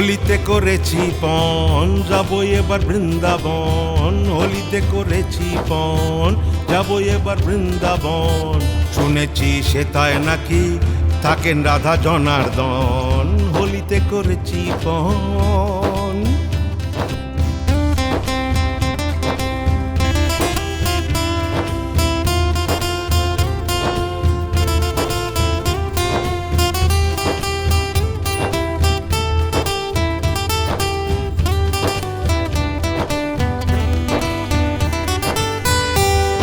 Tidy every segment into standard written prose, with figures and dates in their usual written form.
হোলিতে করেছি পণ যাবো এবার বৃন্দাবন, হোলিতে করেছি পণ যাবো এবার বৃন্দাবন। শুনেছি সেথায় নাকি থাকেন রাধা জনার্দন, হোলিতে করেছি পণ।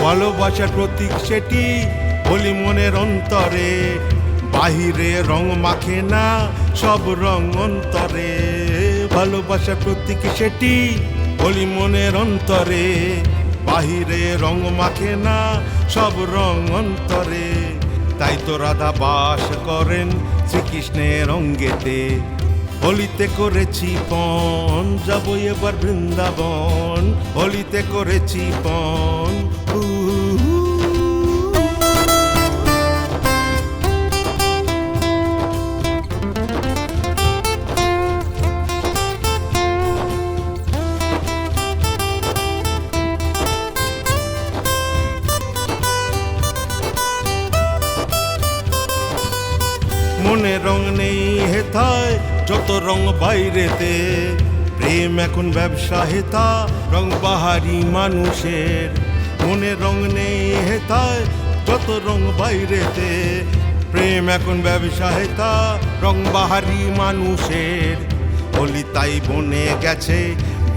ভালোবাসার প্রতীক সেটি হোলি মনের অন্তরে, বাহিরে রং মাখে না সব রং অন্তরে। ভালোবাসার প্রতীক সেটি হোলি মনের অন্তরে, বাহিরে রং মাখে না সব রং অন্তরে। তাই তো রাধা বাস করেন শ্রীকৃষ্ণের অঙ্গেতে, হোলিতে করেছি পণ যাবো এবার বৃন্দাবন, হোলিতে করেছি পণ। মনে রং নেই হেথায় যত রং বাইরেতে, প্রেম এখন ব্যবসা হেথা রং বাহারি মানুষের। মনে রং নেই হেথায় যত রং বাইরেতে, প্রেম এখন ব্যবসা হেথা রং বাহারি মানুষের। হোলি তাই বনে গেছে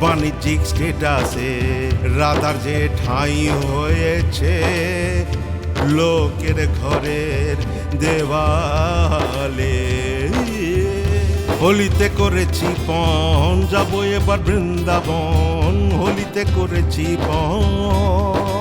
বাণিজ্যিক স্টেটাসে, রাধার যে ঠাঁই হয়েছে লোকের ঘরের দেওয়ালে। হোলিতে করেছি পণ যাবো এবার বৃন্দাবন, হোলিতে করেছি পণ।